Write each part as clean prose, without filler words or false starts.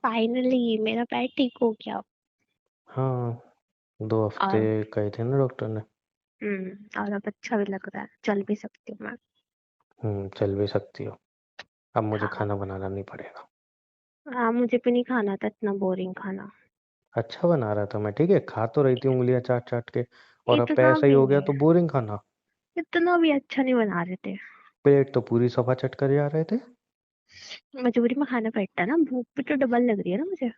Finally मेरा पैर ठीक हो गया। हाँ, 2 हफ्ते और कहे थे ना डॉक्टर ने। और अब अच्छा भी लग रहा है, चल भी सकती हूँ मैं। चल भी सकती हो। अब मुझे हाँ। खाना बनाना नहीं पड़ेगा। हाँ, मुझे भी नहीं खाना था इतना बोरिंग खाना। अच्छा बना रहा था मैं, ठीक है, खा तो रही थी उंगलियां चाट चाट के। और अब इतना ऐसा ही भी हो गया नहीं, तो बोरिंग खाना। इतना भी अच्छा नहीं बना रहे थे। पेट तो पूरी सफा चट कर जा रहे थे। मजबूरी में खाना पड़ता है ना, भूख भी तो डबल लग रही है ना मुझे।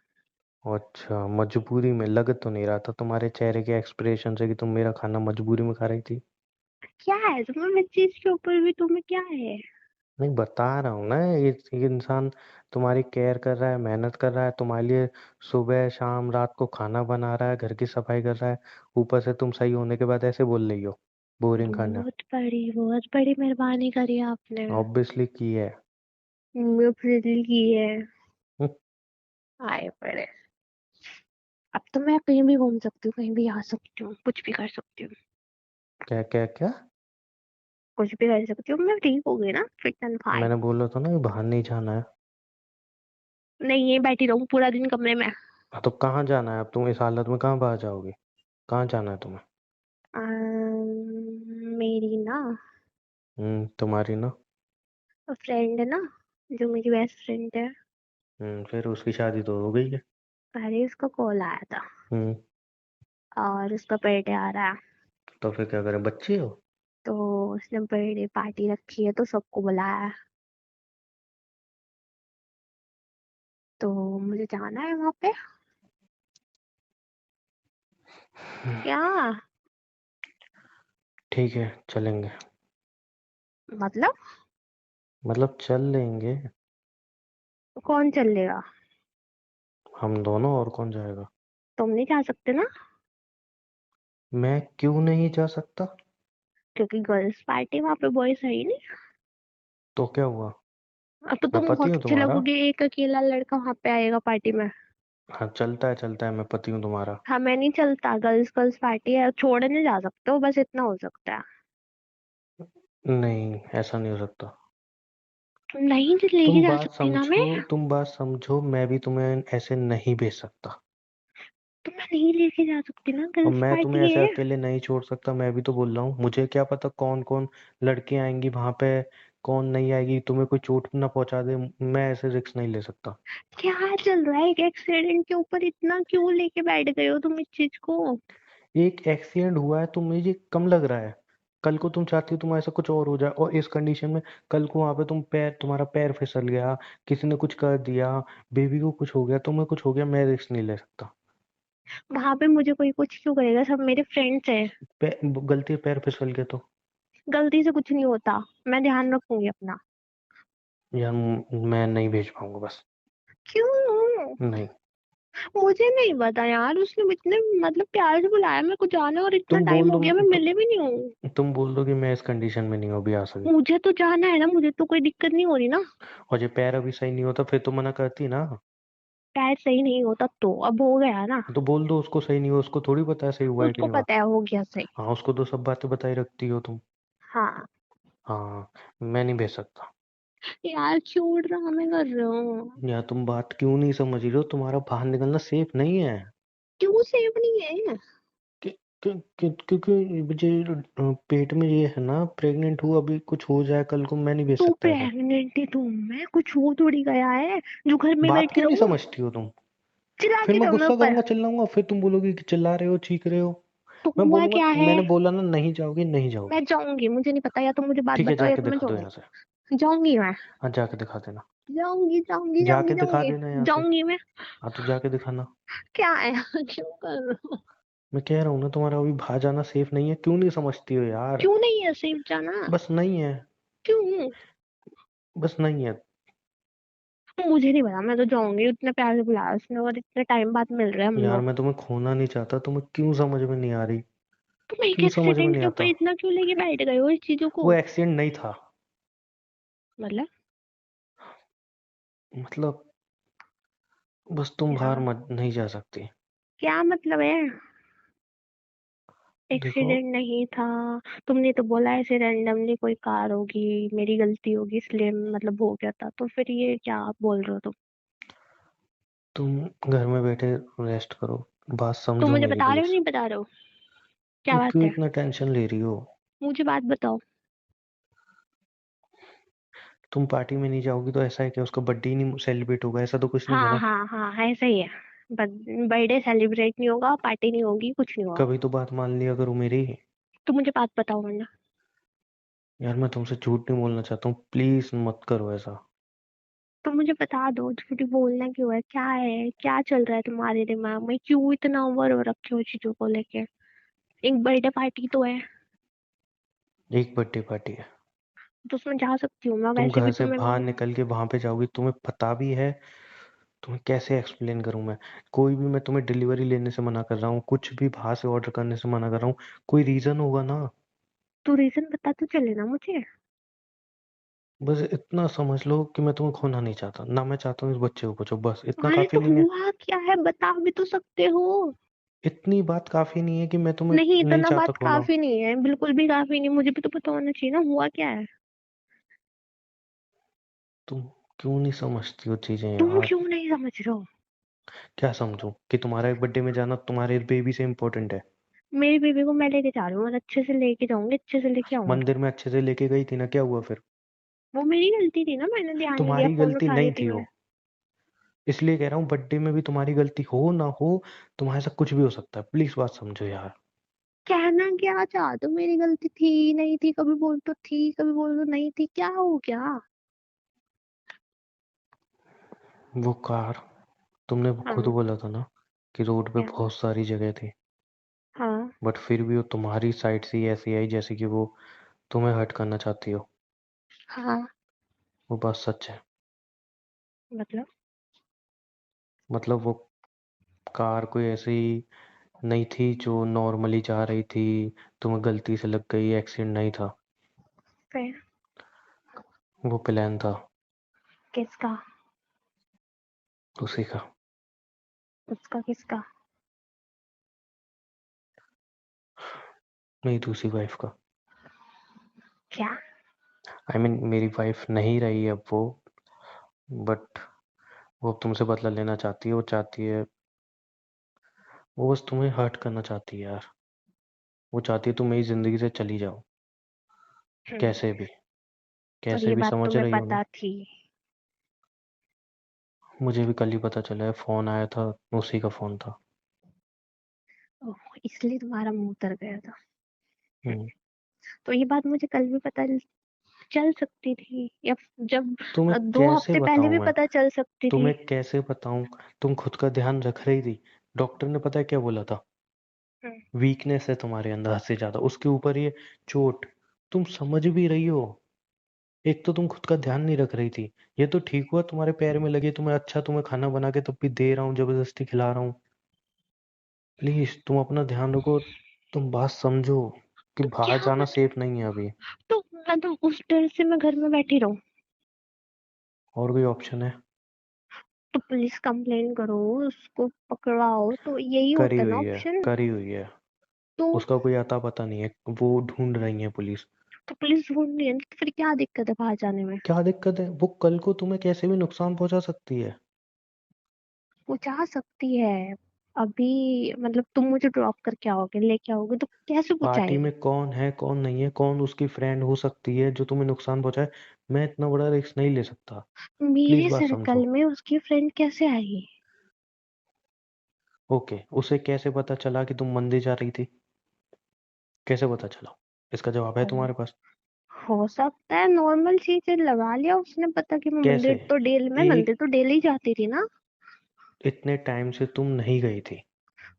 अच्छा, मजबूरी में लग तो नहीं रहा था तुम्हारे चेहरे के एक्सप्रेशन से कि तुम मेरा खाना मजबूरी में खा रही थी। क्या है तुम्हें इस चीज के ऊपर भी, तुम्हें क्या है? नहीं, बता रहा हूँ ना, ये इंसान तुम्हारी केयर कर रहा है, मेहनत कर रहा है तुम्हारे लिए। सुबह शाम रात को खाना बना रहा है, घर की सफाई कर रहा है। ऊपर से तुम सही होने के बाद ऐसे बोल रही हो बोरिंग खाना। बहुत बड़ी मेहरबानी करी आपने। ऑब्वियसली की है। फ्रिजली की है। हम्म, आए पड़े। अब तो मैं कहीं भी घूम सकती हूँ, कहीं भी आ सकती हूँ, कुछ भी कर सकती हूँ। क्या क्या क्या? कुछ भी कर सकती हूँ, मैं ठीक हो गई ना, फिट एंड फाइन। मैंने बोला था ना कि बाहर नहीं जाना है। नहीं, ये बैठी रहूँ पूरा दिन कमरे में? हाँ, तो कहाँ जाना है अब? तुम इस हालत में कहाँ बाहर जाओगे? कहाँ जाना है तुम्हें? मेरी ना तुम्हारी ना। फ्रेंड है ना, जो मेरी बेस्ट फ्रेंड है। फिर उसकी शादी तो हो गई है। अरे उसका कॉल आया था हम्म। और उसका बर्थडे आ रहा है। तो फिर क्या करें, बच्चे हो? तो उसने बर्थडे पार्टी रखी है तो सबको बुलाया है। तो मुझे जाना है वहां पे। क्या ठीक है, चलेंगे। मतलब? मतलब चल लेंगे। कौन चलेगा? हम दोनों, और कौन जाएगा? तुम नहीं जा सकते ना, मैं क्यों नहीं जा सकता? क्योंकि गर्ल्स पार्टी वहां पे बॉयज है ही नहीं। तो क्या हुआ? अब तो मैं तुम पति बहुत हूँ अच्छे तुम्हारा। लगोगे, एक अकेला लड़का वहां पे आएगा पार्टी में। हाँ, चलता है, मैं पति हूँ तुम्हारा। हमें नहीं चलता, गर्ल्स गर्ल्स पार्टी है, छोड़ने जा सकते हो, बस इतना हो सकता है। नहीं, ऐसा नहीं हो सकता। तुम नहीं लेके जा सकती ना मैं। तुम बात समझो, मैं भी तुम्हें ऐसे नहीं भेज सकता। तो मैं नहीं लेके जा सकती ना, और गर्ल्स मैं तुम्हें पार्टी ऐसे है। अकेले नहीं छोड़ सकता, मैं भी तो बोल रहा हूँ, मुझे क्या पता कौन कौन लड़कियां आएंगी वहां पे, कौन नहीं आएगी, तुम्हें कोई चोट ना पहुंचा दे। मैं ऐसे रिस्क नहीं ले सकता। क्या चल रहा है, एक एक्सीडेंट के ऊपर इतना क्यों लेके बैठ गए हो तुम इस चीज को? एक एक्सीडेंट हुआ है तो मुझे कम लग रहा है। कल को तुम चाहती हो तुम ऐसा कुछ और हो जाए, और इस कंडीशन में कल को वहां पे तुम्हारा पैर फिसल गया, किसी ने कुछ कर दिया, बेबी को कुछ हो गया, तुम्हें कुछ हो गया, मैं रिस्क नहीं ले सकता। वहां पे मुझे कोई कुछ क्यों करेगा, सब मेरे फ्रेंड्स हैं। गलती से पैर फिसल गया तो? गलती से कुछ नहीं होता, मैं ध्यान रखूंगी अपना। यार, मैं नहीं भेज पाऊंगा बस। क्यों? नहीं। मुझे नहीं पता यार, उसने इतने मतलब प्यार से बुलाया मेरे को जाने, और इतना तुम टाइम बोल हो दो गया मैं मिले भी नहीं हूँ। तुम बोल दो कि मैं इस कंडीशन में नहीं हूँ अभी आ सके। मुझे तो जाना है ना, मुझे तो कोई दिक्कत नहीं हो रही ना। और ये पैर अभी सही नहीं होता फिर तो मना करती ना। शायद सही नहीं होता तो अब हो गया ना। तो बोल दो उसको सही नहीं हो, उसको थोड़ी पता है सही हुआ है कि उसको नहीं हुआ। पता है हो गया सही। हाँ, उसको तो सब बातें बताई रखती हो तुम। हाँ। हाँ। मैं नहीं भेज सकता। यार क्यों ड्रामे कर रहे हो? यार, तुम बात क्यों नहीं समझ रही हो? तुम्हारा बाहर निकलना सेफ नहीं है। क्यों सेफ नहीं है? क्योंकि मुझे पेट में ये है ना, प्रेग्नेंट हूँ, अभी कुछ हो जाए कल को, मैं नहीं भेज तू सकता ऐसे। प्रेग्नेंट थी तू, मैं कुछ हो थोड़ी गया है जो घर में बात बैठी क्यों नहीं रहूं। समझती हो तुम? चिल्ला फिर के मैं दो मेरे गुस्सा ऊपर। करूंगा, चिल्लाऊंगा, फिर तुम बोलोगी कि चिल्ला रहे हो, चीख रहे हो। तो मैं हुआ बोलूंगा, क्या है? मैंने बोला ना, नहीं जाओगी, नहीं मैं जाओगी। जाऊंगी, मुझे नहीं पता, या तो मुझे बात ठीक है, बताओ या जाके तो मैं दिखा दो जाऊंगी। यहाँ से। जाऊंगी मैं। हाँ, जाके दिखा देना। जाऊंगी जाऊंगी जाके जाऊंगी दिखा जाऊंगी। देना यहाँ से। जाऊंगी मैं। हाँ, तो जाके दिखाना। क्या है क्यों कर रहे हो? मैं कह रहा हूँ ना, तुम्हारा अभी बाहर जाना सेफ नहीं है, क्यों नहीं समझती हो यार? क्यों नहीं है सेफ जाना? बस नहीं है। क्यों? बस नहीं है। मुझे नहीं पता, मैं तो जाऊंगी, इतने प्यार से बुलाया उसने और इतने टाइम बाद मिल रहे हैं हम यार, लोग। मैं तुम्हें खोना नहीं चाहता, तुम्हें क्यों समझ में नहीं आ रही? तुम एक क्यों समझ में एक्सीडेंट नहीं के ऊपर आता? इतना क्यों लेके बैठ गए हो इस चीजों को? वो एक्सीडेंट नहीं था। मतलब? मतलब, बस तुम क्या? बाहर मत नहीं जा सकती। क्या मतलब है? देखो, एक्सीडेंट नहीं था। तुमने तो बोला ऐसे रैंडमली कोई कार होगी, मेरी गलती होगी इसलिए मतलब हो गया था, तो फिर ये क्या आप बोल रहे हो तुम? तुम घर में बैठे रेस्ट करो, बात तुम समझो मुझे मेरी बता रहे हो प्लीज। नहीं बता रहे हो? क्या तुम बात क्यों है? इतना टेंशन ले रही हो? मुझे बात बताओ। तुम पार्टी में नहीं जाओगी तो ऐसा है कि उसका बर्थडे ही नहीं सेलिब्रेट होगा, ऐसा तो कुछ नहीं है हाँ ना। हाँ हाँ, ऐसा ही है। बर्थडे सेलिब्रेट नहीं होगा, पार्टी नहीं होगी, कुछ नहीं होगा। कभी तो बात मान लिया करो मेरी। तुम मुझे बात बताओ वरना। यार मैं तुमसे झूठ नहीं बोलना चाहता हूँ, प्लीज मत करो ऐसा। तुम मुझे बता दो, झूठी बोलना क्यों है, क्या चल रहा है तुम्हारे दिमाग में, क्यों इतना ओवर हो रखे हो चीजों को लेके? एक बर्थडे पार्टी तो है, एक बर्थडे पार्टी है। तो उसमें जा सकती हूँ मैं, तुम वैसे घर भी से तुम्हें बाहर निकल के वहां पे जाओगी, तुम्हें पता भी है। तुम्हें कैसे एक्सप्लेन करूं मैं? कोई भी, मैं तुम्हें डिलीवरी लेने से मना कर रहा हूँ, कुछ भी बाहर से ऑर्डर करने से मना कर रहा हूँ, कोई रीजन होगा ना। तो रीजन बता तो चले ना मुझे। बस इतना समझ लो कि मैं तुम्हें खोना नहीं चाहता ना, मैं चाहता हूँ इस बच्चे को बचाओ, बस इतना अरे काफी तो नहीं है? हुआ क्या है, बता भी तो सकते हो। इतनी बात काफी नहीं है कि मैं तुम्हें नहीं, नहीं इतना चाहता बात खोना? काफी नहीं है, बिल्कुल भी काफी नहीं, मुझे भी तो पता होना चाहिए ना हुआ क्या है। तुम क्यों नहीं समझती हो चीजें तुम यार? क्यों नहीं समझ रहे हो? क्या समझूं कि तुम्हारा एक बर्थडे में जाना तुम्हारे बेबी से इम्पोर्टेंट है? मेरी बेबी को मैं लेके जा रही हूँ और अच्छे से लेके जाऊंगी, अच्छे से लेके आऊंगी। मंदिर में अच्छे से लेके गई थी ना, क्या हुआ फिर? वो मेरी गलती थी ना, मैंने ध्यान नहीं दिया, तुम्हारी फोन गलती उठा रही नहीं थी थी मैं। वो, इसलिए कह रहा हूँ बर्थडे में भी तुम्हारी गलती हो ना हो, तुम्हारे साथ कुछ भी हो सकता है, प्लीज बात समझो यार। कहना क्या चाहते हो, मेरी गलती थी नहीं थी, कभी बोल तो थी, कभी बोल तो नहीं थी, क्या हो गया? वो कार, तुमने खुद हाँ। बोला था ना कि रोड पे क्या? बहुत सारी जगह थी, हाँ। बट फिर भी वो तुम्हारी साइड से ही ऐसी आई जैसे कि वो तुम्हें हर्ट करना चाहती हो। हाँ। वो बात सच है। मतलब? मतलब वो कार कोई ऐसी नहीं थी जो नॉर्मली जा रही थी, तुम्हें गलती से लग गई, एक्सीडेंट नहीं था। फिर? वो प्लान था किसका? उसी का। उसका किसका? मेरी दूसरी वाइफ का। क्या? आई मीन मेरी वाइफ नहीं रही अब वो, बट वो अब तुमसे बदला लेना चाहती है, वो चाहती है, वो बस तुम्हें हर्ट करना चाहती है यार। वो चाहती है तुम मेरी जिंदगी से चली जाओ, हम्म। कैसे भी, और कैसे ये भी, बात समझ तुम्हें रही हो ना? पता थी? मुझे भी कल ही पता चला है, फोन आया था, उसी का फोन था। ओह, इसलिए तुम्हारा मुंह उतर गया था। हम्म। तो ये बात मुझे कल भी पता चल सकती थी, या जब तुम्हें 2 कैसे हफ्ते पहले बताऊं भी मैं? पता चल सकती थी। तुम्हें कैसे बताऊं? तुम खुद का ध्यान रख रही थी। डॉक्टर ने पता है क्या बोला था? हम्म। वीकनेस है तुम्हारे अंदर हद से ज्यादा, उसके ऊपर ये चोट। तुम समझ भी रही हो? एक तो तुम खुद का ध्यान नहीं रख रही थी, ये तो ठीक हुआ तुम्हारे पैर में लगे, तुम्हें अच्छा, तुम्हें खाना बना के तब भी दे रहा हूँ, जबरदस्ती खिला रहा हूँ। प्लीज तुम अपना ध्यान रखो। तुम बात समझो कि तो बाहर क्या जाना मतलब? सेफ नहीं है अभी। तो मतलब उस डर से मैं घर में बैठी रहूं? और कोई ऑप्शन है? तो पुलिस कंप्लेन करो, उसको पकड़वाओ, तो यही करी होता ना हुई है, ऑप्शन। करी हुई है। तो उसका कोई अता पता नहीं है, वो ढूंढ रही है पुलिस। तो पुलिस ढूंढ रही है, तो फिर क्या दिक्कत है बाहर जाने में? क्या दिक्कत है? वो कल को तुम्हें कैसे भी नुकसान पहुंचा सकती है। वो जा सकती है। अभी मतलब तुम मुझे ड्रॉप करके आओगे, लेके आओगे, तो कैसे पार्टी पहुंचाएगी? में कौन है कौन नहीं है, कौन उसकी फ्रेंड हो सकती है जो तुम्हें नुकसान पहुंचाए, मैं इतना बड़ा रिस्क नहीं ले सकता। प्लीज मेरे बात सर्कल समझो। में उसकी फ्रेंड कैसे आई? ओके, उसे कैसे पता चला कि तुम मंदिर जा रही थी? कैसे पता चला? इसका जवाब है अब तुम्हारे पास? हो सकता है नॉर्मल चीजें लगा लिया उसने, पता कि कैसे? मैं मंदिर एक, तो डेली जाती थी ना। इतने टाइम से तुम नहीं गई थी,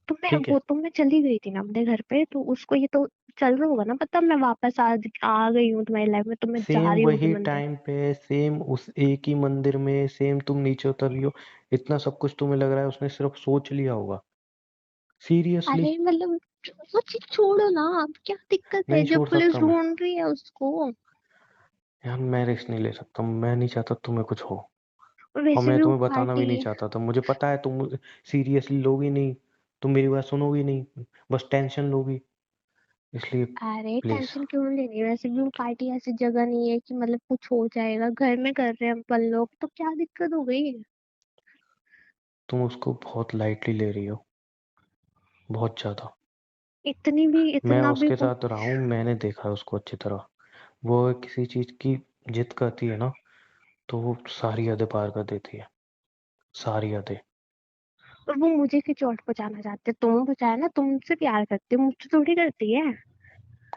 ठीक है? तो मैं चली गई थी ना अपने घर पे, तो उसको ये तो चल रहा होगा ना पता, मैं वापस आ गई हूँ तुम्हारी लाइफ में, तो मैं जा सेम रही हूँ वही मंदिर। टाइम पे, सेम उस एक ही मंदिर में, सेम तुम नीचे उतर रही हो, इतना सब कुछ तुम्हें लग रहा है उसने सिर्फ सोच लिया होगा? सीरियसली? अरे मतलब वो चीज छोड़ो ना, अब क्या दिक्कत है नहीं जब छोड़ पुलिस सकता मैं। ढूंढ रही है उसको? यार मैं रिस्क नहीं ले सकता, मैं नहीं चाहता तुम्हें कुछ हो। और और वैसे मैं भी वो तुम्हें बताना भी पार्टी। नहीं चाहता था, मुझे पता है तुम सीरियसली लोगी नहीं, तुम मेरी बात सुनोगी नहीं, बस टेंशन लोगी, इसलिए अरे प्लीज। टेंशन क्यों लेनी, वैसे भी वो पार्टी ऐसी जगह नहीं है कि मतलब कुछ हो जाएगा, घर में कर रहे हैं अपन लोग, तो क्या दिक्कत हो गई? तुम उसको बहुत लाइटली ले रही हो, बहुत ज्यादा। इतनी भी, मैं इतना भी उसके कुछ? साथ रहा हूँ, मैंने देखा है उसको अच्छी तरह। वो किसी चीज की जिद करती है ना, तो वो सारी हदें पार कर देती है, सारी हदें। और वो मुझे की चोट पहुंचाना चाहते, तुम बचाया ना, तुमसे प्यार करती है, मुझसे थोड़ी करती है।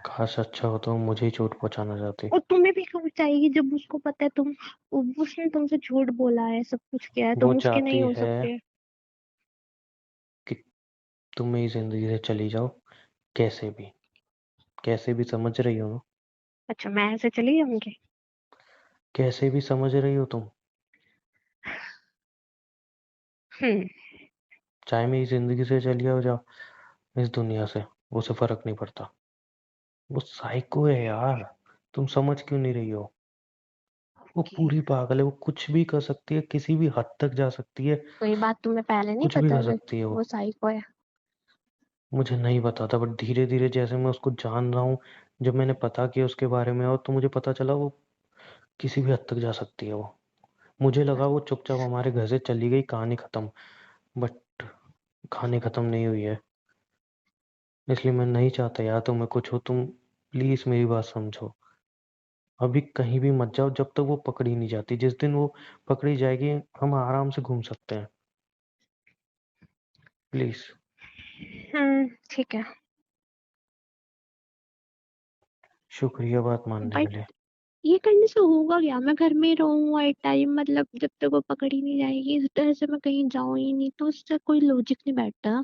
काश अच्छा हो तो मुझे ही चोट पहुंचाना चाहती। और तुम्हें भी क्यों चाहिए जब उसको पता है तुम, उसने तुमसे झूठ बोला है, सब कुछ किया है, वो तुम उसके नहीं चाहती हो है सकते? कि तुम मेरी जिंदगी से चली जाओ, कैसे भी, कैसे भी, समझ रही हो ना? अच्छा, मैं ऐसे चली जाऊंगी? कैसे भी समझ रही हो तुम? हम्म। चाहे मेरी जिंदगी से चली जाओ, जाओ इस दुनिया से, उसे फर्क नहीं पड़ता। वो साइको है यार, तुम समझ क्यों नहीं रही हो? वो ओके। पूरी पागल है, वो कुछ भी कर सकती है, किसी भी हद तक जा सकती है, तो ये बात तुम्हें पहले नहीं कुछ भी पता कर था सकती है वो वो। साइको है? मुझे नहीं पता था, बट धीरे धीरे जैसे मैं उसको जान रहा हूँ, जब मैंने पता किया उसके बारे में, और तो मुझे पता चला वो किसी भी हद तक जा सकती है वो। मुझे लगा वो चुपचाप हमारे घर से चली गई, कहानी खत्म। बट कहानी खत्म नहीं हुई है। इसलिए मैं नहीं चाहता यार तुम्हें कुछ हो, तुम प्लीज मेरी बात समझो। अभी कहीं भी मत जाओ जब तक वो पकड़ी नहीं जाती। जिस दिन वो पकड़ी जाएगी, हम आराम से घूम सकते हैं। प्लीज। ठीक है। शुक्रिया बात मानने बट के लिए। ये करने से होगा क्या? मैं घर में रहूँ और टाइम, मतलब जब तक वो पकड़ी नहीं जाएगी, इस तरह से मैं कहीं जाऊँ ही नहीं, तो उससे कोई लॉजिक नहीं बैठता।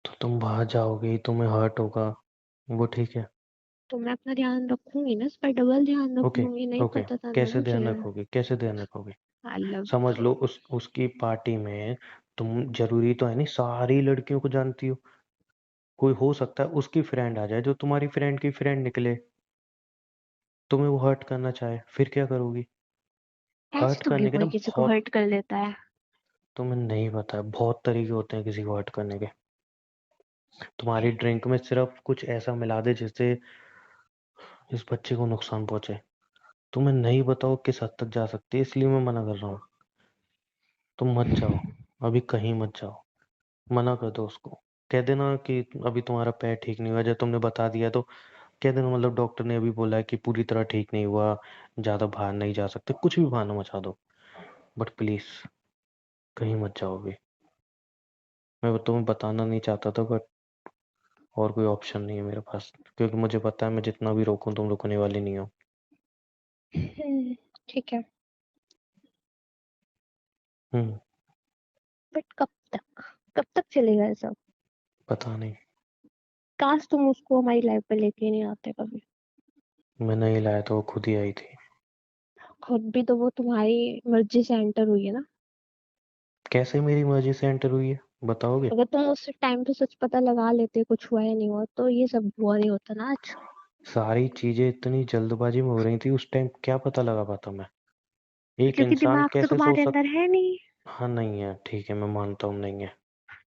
तो तुम बाहर जाओगे, तुम्हें हर्ट होगा, वो ठीक है। तो मैं अपना ध्यान रखूंगी ना, इस पर डबल ध्यान ओके। रखूंगी, नहीं ओके। पता था ना कैसे ध्यान मुझे। रखोगे, कैसे ध्यान रखोगे? मतलब समझ लो उसकी पार्टी में तुम, जरूरी तो है नहीं सारी लड़कियों को जानती हो। कोई हो सकता है उसकी फ्रेंड आ जाए जो तुम्हारी फ्रेंड की फ्रेंड निकले, तुम्हें वो हर्ट करना चाहे, फिर क्या करोगी? ऐसे हर्ट थोड़ी करने के ना कोई किसी को बहुत, हर्ट कर लेता है। तुम्हें नहीं पता है, बहुत तरीके होते हैं किसी को हर्ट करने के। तुम्हारी ड्रिंक में सिर्फ कुछ ऐसा मिला दे जिससे इस बच्चे को नुकसान पहुंचे। तुम्हें नहीं बताओ किस हद तक जा सकती है, इसलिए मैं मना कर रहा हूँ। तुम मत जाओ, अभी कहीं मत जाओ। मना कर दो उसको। कह देना कि अभी तुम्हारा पैर ठीक नहीं हुआ, जब तुमने बता दिया तो कह देना मतलब डॉक्टर ने अभी बोला है कि पूरी तरह ठीक नहीं हुआ, ज्यादा बाहर नहीं जा सकते, कुछ भी बहाना मचा दो। बट प्लीज कहीं मत जाओ अभी। मैं तुम्हें बताना नहीं चाहता था, बट और कोई ऑप्शन नहीं है मेरे पास, क्योंकि मुझे पता है मैं जितना भी रोकूं तुम रुकने वाली नहीं हो। ठीक है। हम्म। बट कब तक चलेगा ये सब? पता नहीं। काश तुम उसको हमारी लाइफ पे लेके नहीं आते कभी। मैं नहीं लाया तो वो खुद ही आई थी। खुद भी तो वो तुम्हारी मर्जी से एंटर हुई है ना। कैसे मेरी मर्जी से एंटर हुई है, बताओगे? अगर तुम उस टाइम पे सच पता लगा लेते कुछ हुआ या नहीं हुआ, तो ये सब हुआ नहीं होता ना आज। सारी चीजें इतनी जल्दबाजी में हो रही थी उस टाइम, क्या पता लगा पाता मैं? एक क्योंकि इंसान दिमाग तो कैसे सोच तुम्हारे सक। अंदर है नहीं। हाँ नहीं है, ठीक है, मैं मानता हूँ नहीं है।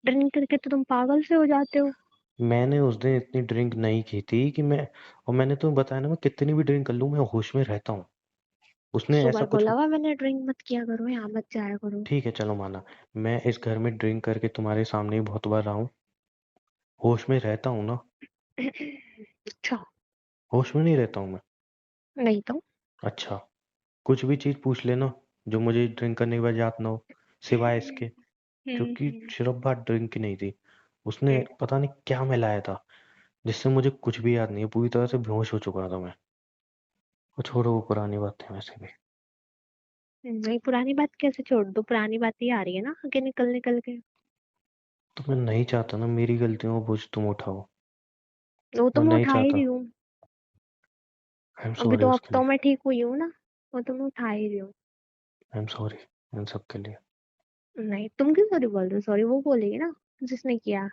ड्रिंक करके तो तुम पागल से हो जाते हो। मैंने उस दिन इतनी ड्रिंक नहीं की थी कि मैं, और मैंने तुम्हें बताया ना, मैं कितनी भी ड्रिंक कर लूँ मैं होश में रहता हूँ। उसने ऐसा सुबह कुछ। बोला हुआ मैंने, ड्रिंक मत किया करो, यहाँ मत जाया करो। ठीक है चलो माना, मैं इस घर में ड्रिंक करके तुम्हारे सामने ही बहुत बार रहा हूँ, होश में रहता हूँ ना? अच्छा। होश में नहीं रहता हूँ मैं? नहीं तो। अच्छा। कुछ भी चीज पूछ लेना जो मुझे ड्रिंक करने के बाद याद ना हो, सिवाय इसके, क्योंकि हम्म। सिर्फ बात ड्रिंक की नहीं थी। उसने हम्म। पता नहीं क्या मिलाया था जिससे मुझे कुछ भी याद नहीं है, पूरी तरह से बेहोश हो चुका था मैं। वो छोड़ो, वो पुरानी बातें वैसे भी। नहीं, पुरानी बात कैसे छोड़ दो? पुरानी बात ही आ रही है ना आगे निकल निकल के। तो मैं नहीं चाहता ना मेरी गलतियों को बोझ तुम उठाओ। वो तो मैं मैं नहीं उठा ही चाहता। रही हूँ। आई एम अभी सॉरी तो उसके हफ्तों लिए। में ठीक हुई हूँ ना। वो तो मैं उठा ही रही हूँ। आई एम सॉरी इन सब के लिए। नहीं, तुम क्यों सॉरी बोल रहे हो? सॉरी वो बोलेगी ना, जिसने किया।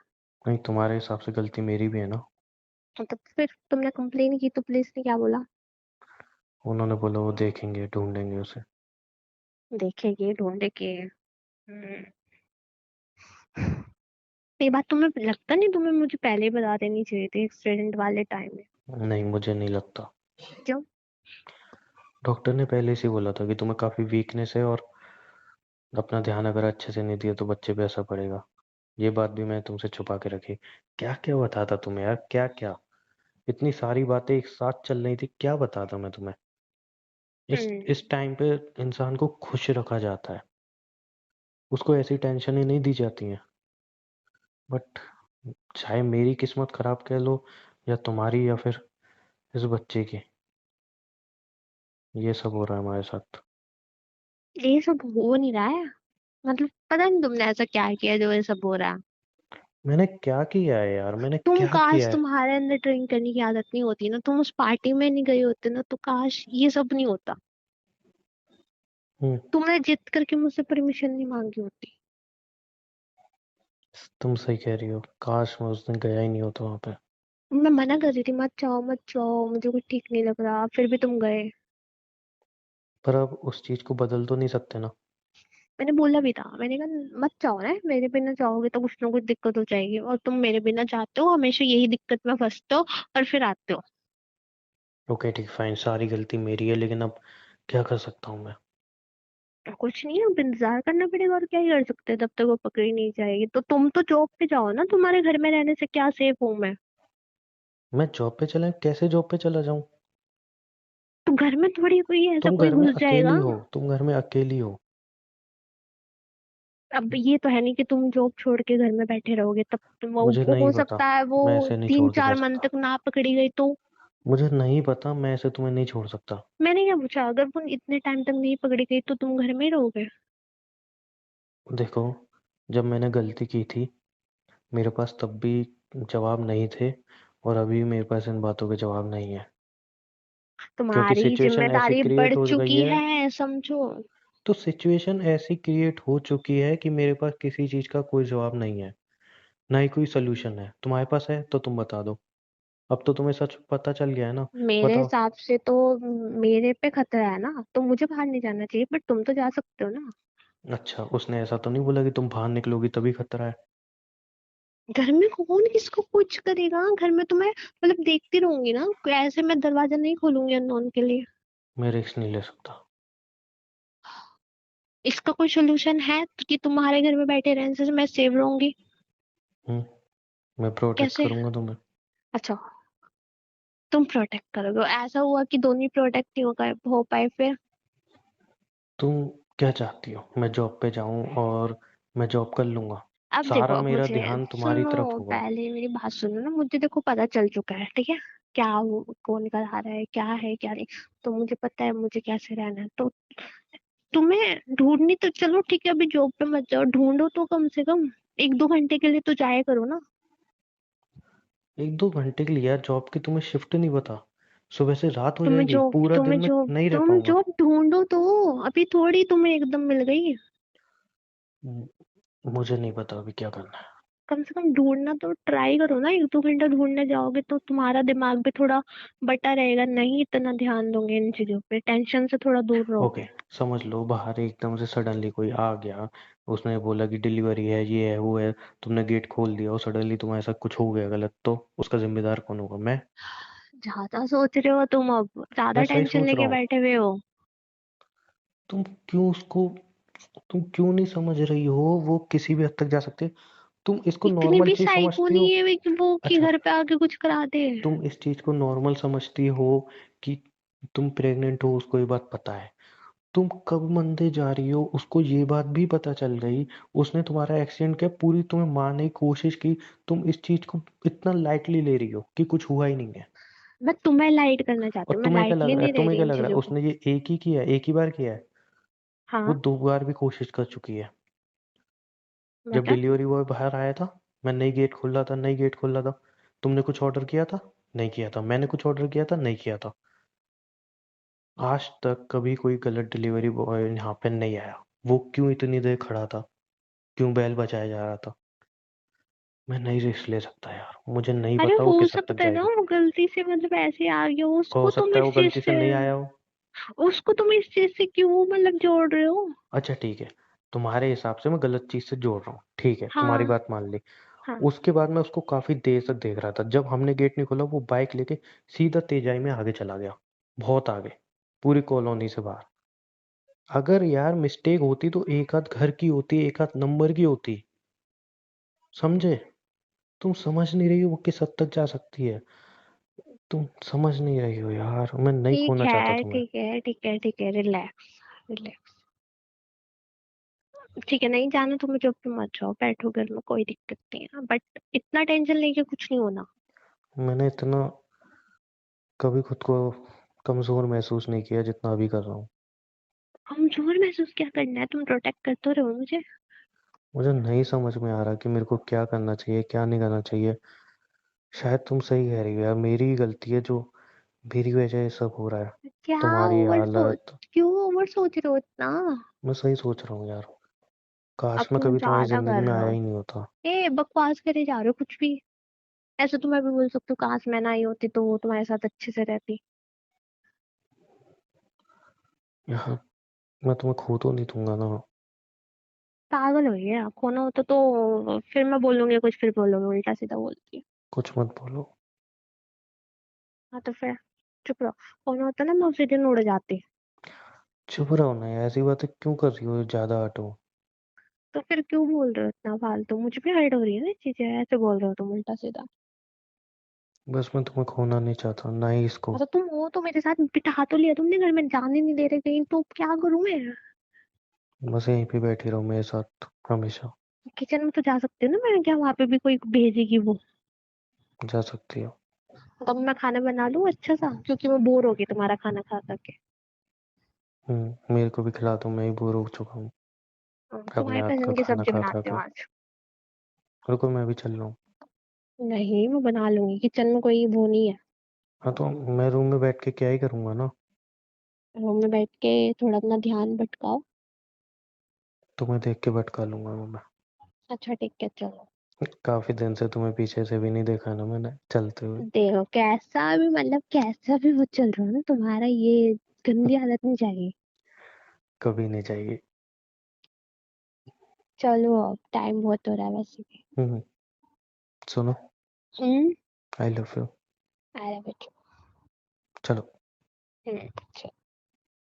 नहीं, तुम्हारे हिसाब से गलती मेरी भी है ना? तो फिर तुमने कंप्लेन की तो पुलिस ने क्या बोला? उन्होंने बोला वो देखेंगे, ढूंढेंगे उसे। देखेंगे, ढूंढेंगे। ये बात तुम्हें लगता नहीं, तुम्हें मुझे पहले ही बता देनी चाहिए थी एक्सीडेंट वाले टाइम में। नहीं, मुझे नहीं लगता। क्यों? डॉक्टर ने पहले से ही बोला था कि तुम्हें काफी वीकनेस है, और अपना ध्यान अगर अच्छे से नहीं दिया तो बच्चे पे असर पड़ेगा। ये बात भी मैं तुमसे छुपा के रखी। क्या क्या बताता तुम्हें यार, क्या क्या। इतनी सारी बातें एक साथ चल रही थी, क्या बताता मैं तुम्हें। इस हम्म। इस टाइम पे इंसान को खुश रखा जाता है, उसको ऐसी टेंशन ही नहीं दी जाती है। बट चाहे मेरी किस्मत खराब कह लो, या तुम्हारी, या फिर इस बच्चे की, ये सब हो रहा है हमारे साथ। ये सब हो नहीं रहा है, मतलब पता नहीं तुमने ऐसा क्या किया जो ये सब हो रहा है। मैंने क्या किया है यार, मैंने तुम क्या काश किया है। तुम्हारे अंदर ड्रिंक करने की आदत नहीं होती ना, तुम उस पार्टी में नहीं गए होते ना, तो काश ये सब नहीं होता। हम्म। तुमने जिद करके मुझसे परमिशन नहीं मांगी होती। तुम सही कह रही हो, काश मैं उस दिन गया ही नहीं होता वहां पे। मैं मना कर रही थी, मत जाओ मत जाओ, मुझे कुछ ठीक नहीं लग रहा, फिर भी तुम गए। पर अब उस चीज को बदल तो नहीं सकते ना। मैंने बोला भी था, मैंने कहा मत जाओ ना, मेरे बिना जाओगे तो कुछ ना कुछ दिक्कत हो जाएगी, और तुम मेरे बिना जाते हो हमेशा यही दिक्कत में फंसते हो और फिर आते हो। ओके ठीक, फाइन, सारी गलती मेरी है, लेकिन अब क्या कर सकता हूँ मैं। तो कुछ नहीं है, अब इंतजार करना पड़ेगा, और क्या ही कर सकते हैं, तब तक वो पकड़ी नहीं जाएगी। तो तुम तो जॉब पे जाओ ना, तुम्हारे घर में रहने से क्या सेफ हूँ मैं। मैं जॉब पे चला, कैसे जॉब पे चला जाऊं। तो घर में थोड़ी कोई ऐसा तुम कोई घर में घुस अकेली जाएगा। हो, तुम घर में अकेली हो। अब ये तो है नहीं कि तुम जॉब छोड़ के घर में बैठे रहोगे, तब तुम मुझे वो नहीं हो पता, सकता है वो मैं ऐसे नहीं तीन छोड़ के जा चार मंथ सकता। तक ना पकड़ी गई तो। मुझे नहीं पता, मैं ऐसे तुम्हें नहीं छोड़ सकता। मैंने क्या पूछा, अगर वो इतने टाइम तक नहीं पकड़ी गई तो तुम घर में ही रहोगे। देखो, जब मैंने गलती की थी, मेरे पास तब भी जवाब नहीं थे, और अभी मेरे पास इन बातों के जवाब नहीं है। क्योंकि तुम्हारी सिचुएशन ऐसी जिम्मेदारी क्रिएट बढ़ हो गई चुकी है। है, समझो। तो सिचुएशन ऐसी क्रिएट हो चुकी है कि मेरे पास किसी चीज का कोई जवाब नहीं है, ना ही कोई सोल्यूशन है। तुम्हारे पास है तो तुम बता दो। अब तो तुम्हें सच पता चल गया है ना। मेरे बताओ। हिसाब से तो मेरे पे खतरा है ना, तो मुझे बाहर नहीं जाना चाहिए, बट तुम तो जा सकते हो ना। अच्छा, उसने ऐसा तो नहीं बोला कि तुम बाहर निकलोगी तभी खतरा है। घर में कौन किसको कुछ करेगा, घर में तो मैं मतलब देखती रहूंगी ना, ऐसे मैं दरवाजा नहीं खोलूंगी अननोन के लिए। मैं रिस्क नहीं ले सकता। इसका कोई सोल्यूशन है कि तुम्हारे घर में बैठे रहने से मैं सेव रहूंगी। मैं प्रोटेक्ट कैसे। करूंगा तुम्हें। अच्छा, तुम प्रोटेक्ट करोगे, ऐसा हुआ कि दोनों ही प्रोटेक्ट नहीं हो पाए फिर। तुम क्या चाहती हो, मैं जॉब पे जाऊं और मैं जॉब कर लूंगा। अब देखो, सारा अब मेरा मुझे ध्यान तुम्हारी सुनो, तरफ होगा। पहले मेरी बात सुनो ना, मुझे देखो पता चल चुका है, ठीक है। क्या वो कौन करा रहा है क्या नहीं। तो मुझे पता है मुझे कैसे रहना है, तो तुम्हें ढूंढनी तो चलो ठीक है, अभी जॉब पे मत जाओ, ढूंढो तो कम से कम 1-2 घंटे के लिए तो जाया करो ना। 1-2 घंटे के लिए यार, जॉब की तुम्हें शिफ्ट नहीं पता। सुबह से रात हो जाएगी, पूरा दिन मैं नहीं रह तुम पाऊंगा। जॉब ढूंढो तो, अभी थोड़ी तुम्हें एकदम मिल गई। मुझे नहीं पता अभी क्या करना है। कम से कम ढूंढना तो ट्राई करो ना, 1-2 घंटा ढूंढने जाओगे तो तुम्हारा दिमाग भी थोड़ा बटा रहेगा, नहीं इतना ध्यान दोगे इन चीजों पे, टेंशन से थोड़ा दूर ओके, रहोगे। समझ लो बाहर एकदम से सडनली कोई आ गया, उसने बोला कि डिलीवरी है, ये है वो है, तुमने गेट खोल दिया और सडनली तुम्हारे साथ कुछ हो गया गलत, तो उसका जिम्मेदार कौन होगा, मैं। ज्यादा सोच रहे हो तुम, अब मैं ज्यादा सही टेंशन सोच रहा लेके हूँ। बैठे हुए हो। तुम क्यों उसको, तुम क्यों नहीं समझ रही हो, वो किसी भी हद तक जा सकते। तुम इसको इतनी नॉर्मल भी चीज साइको समझती हो। नहीं है कि वो कि अच्छा, घर पे आके कुछ करा दे। तुम इस चीज को नॉर्मल समझती हो कि तुम प्रेग्नेंट हो, उसको ये बात पता है। तुम कब मंदिर जा रही हो, उसको ये बात भी पता चल गई, उसने तुम्हारा एक्सीडेंट किया, पूरी तुम्हें मारने की कोशिश की। तुम इस चीज को इतना लाइटली ले रही हो कि कुछ हुआ ही नहीं है। मैं तुम्हें लाइट करना चाहती और हूँ, मैं तुम्हें क्या लग लाइटली रहा है, नहीं ले तुम्हें रही क्या इन लग रहा है, चीजों को। उसने ये एक ही किया है, एक ही बार किया है। वो हाँ। 2 बार भी कोशिश कर चुकी है। जब मतलब डिलीवरी बॉय बाहर आया था, मैं नई गेट खोल रहा था, नई गेट खोल रहा था, तुमने कुछ ऑर्डर किया था, नहीं किया था, मैंने कुछ ऑर्डर किया था, नहीं किया था। आज तक कभी कोई गलत डिलीवरी बॉय यहाँ पे नहीं आया। वो क्यों इतनी देर खड़ा था, क्यों बेल बजाया जा रहा था। मैं नहीं रिस्क ले सकता यार, मुझे नहीं अरे पता वो हो किस हद तक सकता है ना जाएगी। वो गलती से, मतलब ऐसे आ गया हो, हो सकता है वो गलती से नहीं आया हो। उसको तुम इस चीज से क्यों मतलब जोड़ रहे हो। अच्छा ठीक है, तुम्हारे हिसाब से मैं गलत चीज से जोड़ रहा हूँ, ठीक है, तुम्हारी हाँ। बात मान ली। हाँ। उसके बाद मैं उसको काफी देर तक देख रहा था, जब हमने गेट नहीं खोला वो बाइक लेके सीधा तेजाई में आगे चला गया, बहुत आगे, पूरी कॉलोनी से बाहर। अगर यार मिस्टेक होती तो एक आध घर की होती, एक आध नंबर की होती, समझे? तुम समझ नहीं रही हो वो किस हद तक जा सकती है। तुम समझ नहीं रही हो यार, मैं नहीं ठीक खोना चाहता है तुम्हें। ठीक है ठीक है ठीक है, रिलैक्स रिलैक्स। ठीक है, नहीं जाना तो मुझे पे मत जाओ, बैठो घर में, कोई दिक्कत नहीं है, बट इतना टेंशन लेके कुछ नहीं होना। मैंने इतना कभी खुद को कमजोर महसूस नहीं किया जितना अभी कर रहा हूँ। कमजोर महसूस क्या करना है, तुम प्रोटेक्ट करते रहो मुझे। मुझे नहीं समझ में आ रहा कि मेरे को क्या करना चाहिए, क्या नहीं करना चाहिए। शायद तुम सही कह रही हो यार, मेरी ही गलती है जो मेरी वजह ये सब हो रहा है। क्या तुम्हारी ओवर सोच, हालत। क्यों ओवर सोच रहे हो इतना? मैं सही सोच रहा हूँ यार। अब काश मैं तुम कभी तुम्हारी ज्यादा जिंदगी कर में रहे आया हो। ही नहीं होता। ए बकवास करे जा रहे हो कुछ भी। ऐसे तो मैं भी बोल सकती हूँ, काश मैं ना आई होती तो वो तुम्हारे साथ अच्छे से रहती। यहाँ मैं तुम्हें खो तो नहीं दूंगा ना। पागल हो गया, खोना होता तो फिर मैं बोलूंगी कुछ, फिर बोलोगे उल्टा सीधा बोलती। कुछ मत बोलो। हाँ तो फिर चुप रहो। खोना होता ना, मैं उसी दिन उड़ जाती। चुप रहो ना यार, ऐसी बातें क्यों कर रही हो, ज्यादा हटो। तो फिर क्यों बोल रहे हो इतना फालतू? मुझे भी हर्ट हो रही है ना ये चीजें, ऐसे बोल रहे हो तुम उल्टा सीधा। बस मैं तुम्हें खोना नहीं चाहता, ना ही इसको। अच्छा तुम हो तो मेरे साथ बिठा तो लिया तुमने घर में, जाने नहीं दे रहे कहीं, तो क्या करूं मैं? बस यहीं पे बैठी रहो मेरे साथ हमेशा। किचन में तो जा सकती हूँ ना मैं, क्या वहां पे भी कोई भेजेगी वो? जा सकती हो। तो अब मैं खाना बना लूँ अच्छा सा, क्योंकि मैं बोर हो गई तुम्हारा खाना खा करके। मेरे को भी खिला दो, मैं ही बोर हो चुका हूँ अपने तुम्हारी हाथ का पसंद की खाना सब्जी खा खा बनाती हूँ के। आज। रुको मैं भी चल रहा हूँ। नहीं मैं बना लूंगी, किचन में कोई वो नहीं है। हाँ तो मैं रूम में बैठ के क्या ही करूंगा ना। रूम में बैठ के थोड़ा अपना ध्यान भटकाओ। तुम्हें देख के भटका लूंगा मैं। अच्छा ठीक है चलो। काफी दिन से तुम्हें पीछे से भी नहीं देखा ना मैंने चलते हुए। देखो कैसा भी, मतलब कैसा भी वो चल रहा हो ना, तुम्हारा ये गंदी आदत नहीं चाहिए। कभी नहीं चाहिए। चलो अब टाइम बहुत हो रहा है वैसे भी। हम्म। सुनो। हम्म। I love you. आ रहा है बच्चों। चलो। हम्म।